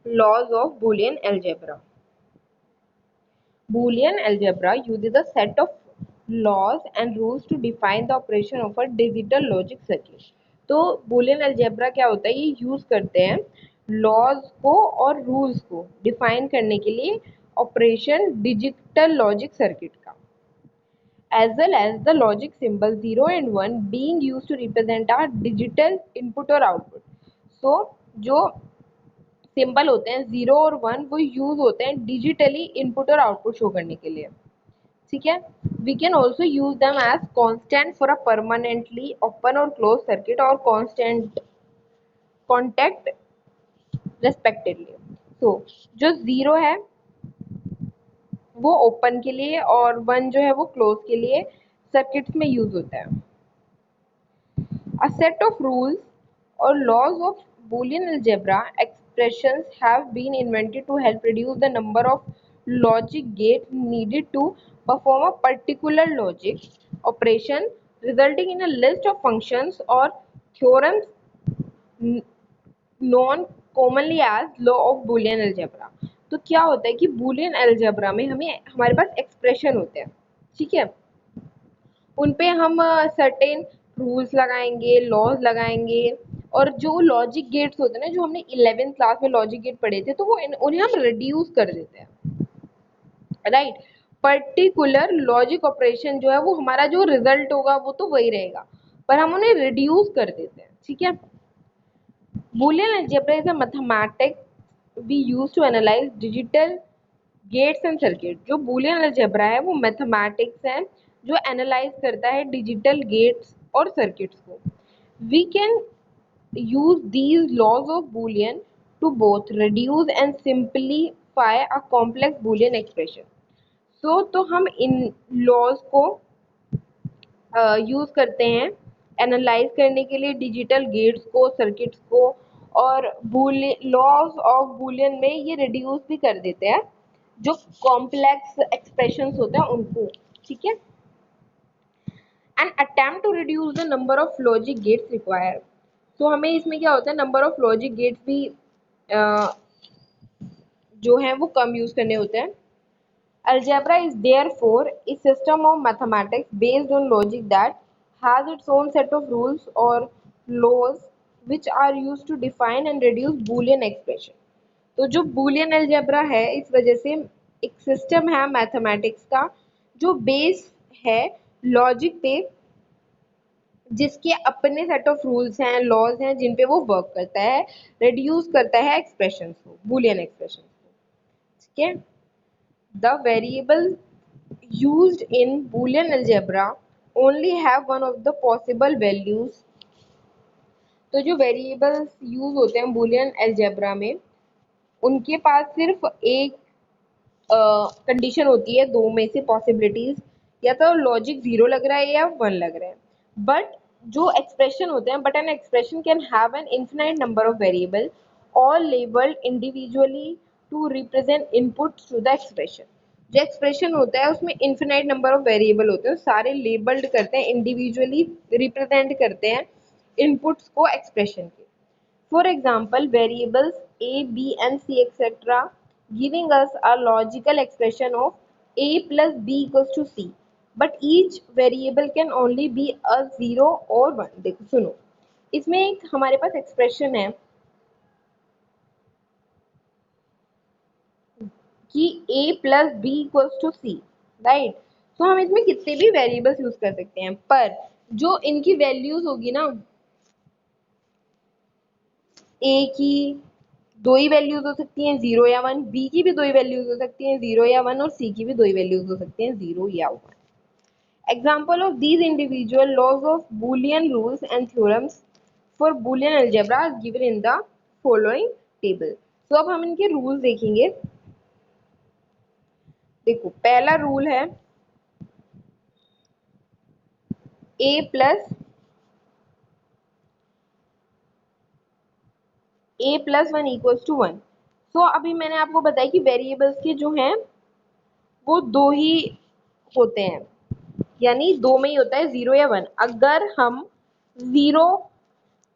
Laws of Boolean algebra. Boolean algebra uses a set of laws and rules to define the operation of a digital logic circuit. तो Boolean algebra क्या होता है, ये use करते हैं laws को और रूल्स को डिफाइन करने के लिए ऑपरेशन डिजिटल लॉजिक सर्किट का, as well as the logic symbol 0 and 1 being used to represent a digital input or output. So जो सिंबल होते हैं 0 और 1 वो यूज होते हैं डिजिटली इनपुट और आउटपुट शो करने के लिए, ठीक है. We can also use them as constant for a permanently open और क्लोज सर्किट और कॉन्स्टेंट कॉन्टेक्ट रेस्पेक्टिवली. तो जो 0 है वो ओपन के लिए और 1 जो है वो क्लोज के लिए सर्किट्स में यूज होता है. A set of rules or laws of Boolean algebra expressions have been invented to help reduce the number of logic gates needed to perform a particular logic operation, resulting in a list of functions or theorems known commonly as law of Boolean algebra. तो क्या होता है कि Boolean algebra में हमारे पास expression होते हैं, ठीक है. उन पे हम सर्टेन रूल्स लगाएंगे, लॉज लगाएंगे, और जो लॉजिक गेट्स होते हैं ना, जो हमने 11th क्लास में लॉजिक गेट पढ़े थे, तो वो उन्हें हम रिड्यूस कर देते हैं, राइट. पर्टिकुलर लॉजिक ऑपरेशन जो है वो हमारा जो रिजल्ट होगा वो तो वही रहेगा, पर हम उन्हें रिड्यूस कर देते हैं, ठीक है. Boolean algebra is a mathematics we use to analyze digital gates and circuit. जो बूलियन अलजेब्रा है वो मैथमेटिक्स है जो एनालाइज करता है डिजिटल गेट्स और सर्किट्स को. We can use these laws of Boolean to both reduce and simplify a complex Boolean expression. तो हम इन लॉज को यूज करते हैं एनालाइज करने के लिए डिजिटल गेट्स को, सर्किट्स को, और लॉज ऑफ बूलियन में ये रिड्यूस भी कर देते हैं जो कॉम्प्लेक्स एक्सप्रेशंस होते हैं उनको, ठीक है. An attempt to reduce the number of logic gates required. तो हमें इसमें क्या होता है, नंबर ऑफ लॉजिक गेट्स भी जो है वो कम यूज करने होते हैं. Algebra is therefore a system of mathematics based on logic that has its own set of rules or laws which are used to define and reduce Boolean expression. तो जो Boolean algebra है इस वजह से एक सिस्टम है mathematics का जो बेस है लॉजिक पे, जिसके अपने सेट ऑफ रूल्स हैं, लॉज हैं, जिन पे वो वर्क करता है, रिड्यूस करता है एक्सप्रेशंस को, बूलियन एक्सप्रेशंस को, ठीक है. The variables used in Boolean algebra only have one of the possible values. तो जो वेरिएबल्स यूज होते हैं Boolean algebra में, उनके पास सिर्फ एक कंडीशन होती है, दो में से पॉसिबिलिटीज, या तो लॉजिक 0 लग रहा है या 1 लग रहा है. बट जो एक्सप्रेशन होते हैं, but an expression can have an infinite number of variable all labelled individually to represent inputs to the expression. जो एक्सप्रेशन होता है उसमें इन्फिनाइट नंबर ऑफ वेरिएबल होते हैं, सारे लेबल्ड करते हैं, इंडिविजुअली रिप्रेजेंट करते हैं इनपुट्स को एक्सप्रेशन के. For example, variables a, b and c etc. giving us a logical expression of a plus b equals to c. But each variable can only be a 0 or 1. देखो सुनो, इसमें एक हमारे पास expression है कि a plus b equals to c, right. तो हम इसमें कितने भी वेरिएबल्स यूज कर सकते हैं, पर जो इनकी वैल्यूज होगी ना, a की दो ही वैल्यूज हो सकती हैं 0 या 1, b की भी दो ही वैल्यूज हो सकती हैं 0 या 1, और c की भी दो ही वैल्यूज हो सकती हैं 0 या 1. Example of these individual laws of Boolean rules and theorems for Boolean algebra is given in the following table. तो अब हम इनके रूल देखेंगे. देखो पहला रूल है a plus 1 equals to 1. तो अभी मैंने आपको बताया कि वेरिएबल्स के जो हैं वो दो ही होते हैं, यानी दो में ही होता है 0 या 1. अगर हम 0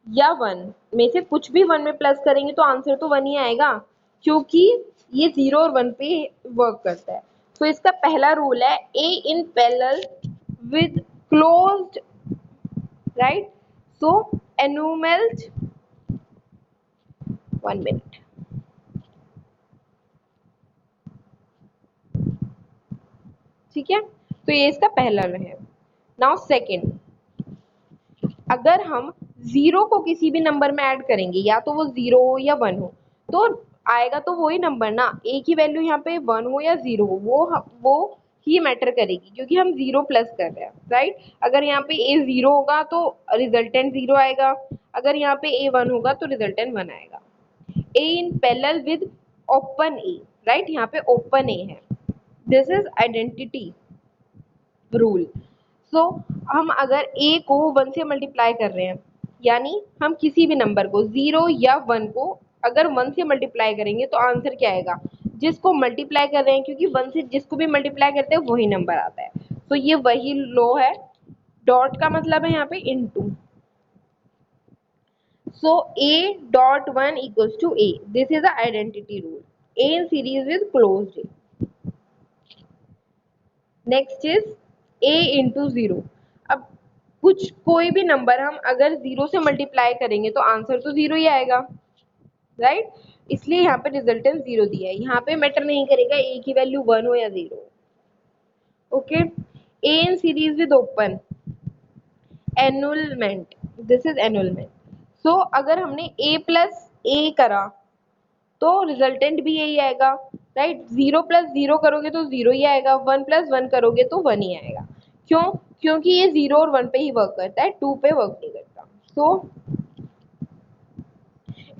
या 1 में से कुछ भी 1 में प्लस करेंगे तो आंसर तो 1 ही आएगा. क्योंकि ये 0 और 1 पे वर्क करता है। तो इसका पहला रूल है a in parallel with closed, right? So annulment, 1 minute, ठीक है? तो ये इसका पहला है। नाउ सेकेंड, अगर हम 0 को किसी भी नंबर में ऐड करेंगे, या तो वो 0 हो या 1 हो, तो आएगा तो वही नंबर ना। ए की वैल्यू यहाँ पे 1 हो या 0 हो, वो ही मैटर करेगी, क्योंकि हम 0 प्लस कर रहे हैं, राइट? अगर यहाँ पे ए 0 होगा तो रिजल्टेंट 0 आएगा, अगर यहाँ पे ए 1 होगा तो रिजल्टेंट 1 आएगा। A in parallel with open a, right? यहाँ पे ओपन ए है, this is identity rule. So हम अगर a को 1 से मल्टीप्लाई कर रहे हैं, यानी हम किसी भी नंबर को 0 या 1 को अगर 1 से मल्टीप्लाई करेंगे तो आंसर क्या आएगा? जिसको मल्टीप्लाई कर रहे हैं, क्योंकि 1 से जिसको भी मल्टीप्लाई करते हैं वही नंबर आता है। तो ये वही लॉ है। डॉट का मतलब है यहाँ पे into, so a dot 1 equals to a, this is the identity rule, a in series with closed a. Next is a into 0। अब कुछ कोई भी नंबर हम अगर 0 से मल्टीप्लाई करेंगे तो आंसर तो 0 ही आएगा, राइट? इसलिए यहाँ पे रिजल्टेंट 0 दिया है। यहाँ पे मैटर नहीं करेगा a की वैल्यू 1 हो या 0। Okay, a in series with open, annulment, this is annulment. So अगर हमने a प्लस a करा तो रिजल्टेंट भी यही आएगा, राइट? 0 प्लस 0 करोगे तो 0 ही आएगा, 1 प्लस 1 करोगे तो 1 ही आएगा। क्यों? क्योंकि ये 0 और 1 पे ही वर्क करता है, 2 पे वर्क नहीं करता। सो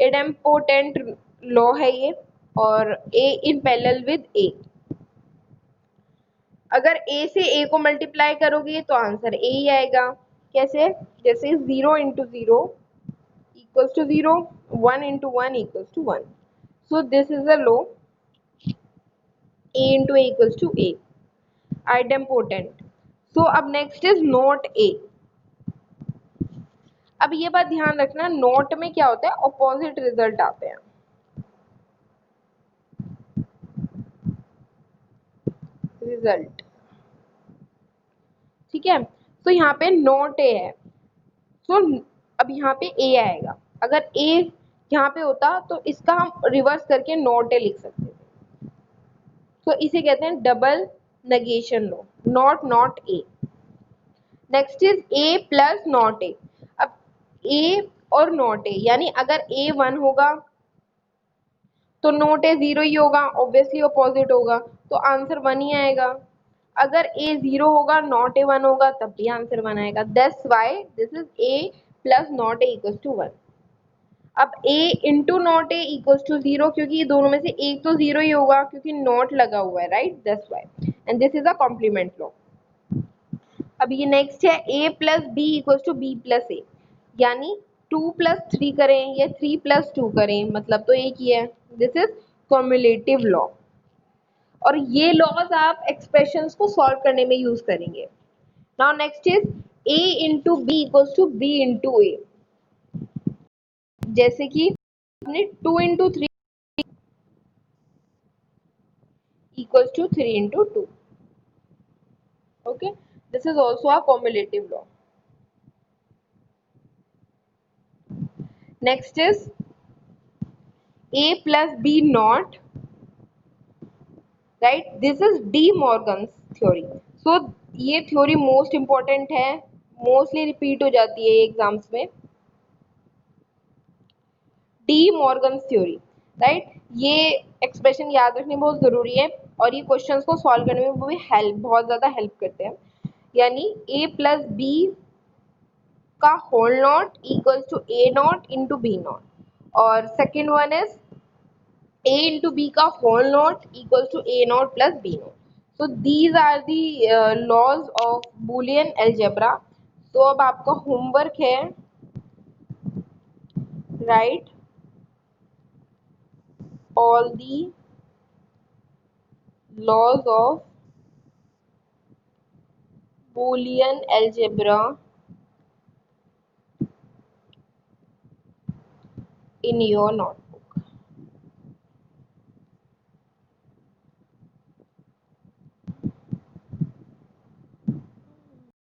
इम्पोर्टेंट लॉ है ये। और a in parallel with a, अगर a से a को मल्टीप्लाई करोगे तो आंसर a ही आएगा। कैसे? जैसे 0 into 0 equals to 0, 1 into 1 equals to 1। So this is the law, a into a equals to a, idempotent. So अब नेक्स्ट इज नॉट a। अब ये बात ध्यान रखना, नॉट में क्या होता है? ऑपोजिट रिजल्ट आते हैं, रिजल्ट, ठीक है? तो यहाँ पे नॉट a है, सो अब यहाँ पे a आएगा। अगर a यहाँ पे होता तो इसका हम रिवर्स करके नॉट a लिख सकते थे। तो इसे कहते हैं double negation law, not not a। Next is a plus not a। अब a और नॉट a, यानी अगर a 1 होगा तो नॉट ए 0 ही होगा, ऑब्वियसली अपोजिट होगा, तो आंसर 1 ही आएगा। अगर a 0 होगा, नॉट ए 1 होगा, तब भी आंसर 1 आएगा। That's why this is a plus not A equals to 1। अब a into not A equals to 0, क्योंकि ये दोनों में से एक तो 0 ही होगा, क्योंकि नॉट लगा हुआ है, राइट? That's why, and this is a complement law. अब ये नेक्स्ट है a plus b equals to b plus a, यानी 2 प्लस 3 करें या 3 प्लस 2 करें, मतलब तो एक ही है। This is cumulative law. और ये लॉज आप एक्सप्रेशंस को सॉल्व करने में यूज करेंगे। Now next is a into b equals to b into a. जैसे कि हमने 2 into 3 equals to 3 into 2। Okay, this is also a commutative law. Next is a plus b not, right? This is De Morgan's theory. So ये theory most important है, mostly repeat हो जाती है exams में। De Morgan's theory, right? ये expression याद रखनी बहुत जरूरी है, और ये क्वेश्चंस को सॉल्व करने में भी हेल्प, बहुत ज्यादा हेल्प करते हैं। यानी a प्लस बी का whole not equals to a not into b not, और second one is a into b का whole not equals to a naught plus b naught. So these are the laws of Boolean algebra. So अब आपका homework है, write all the laws of Boolean algebra in your note.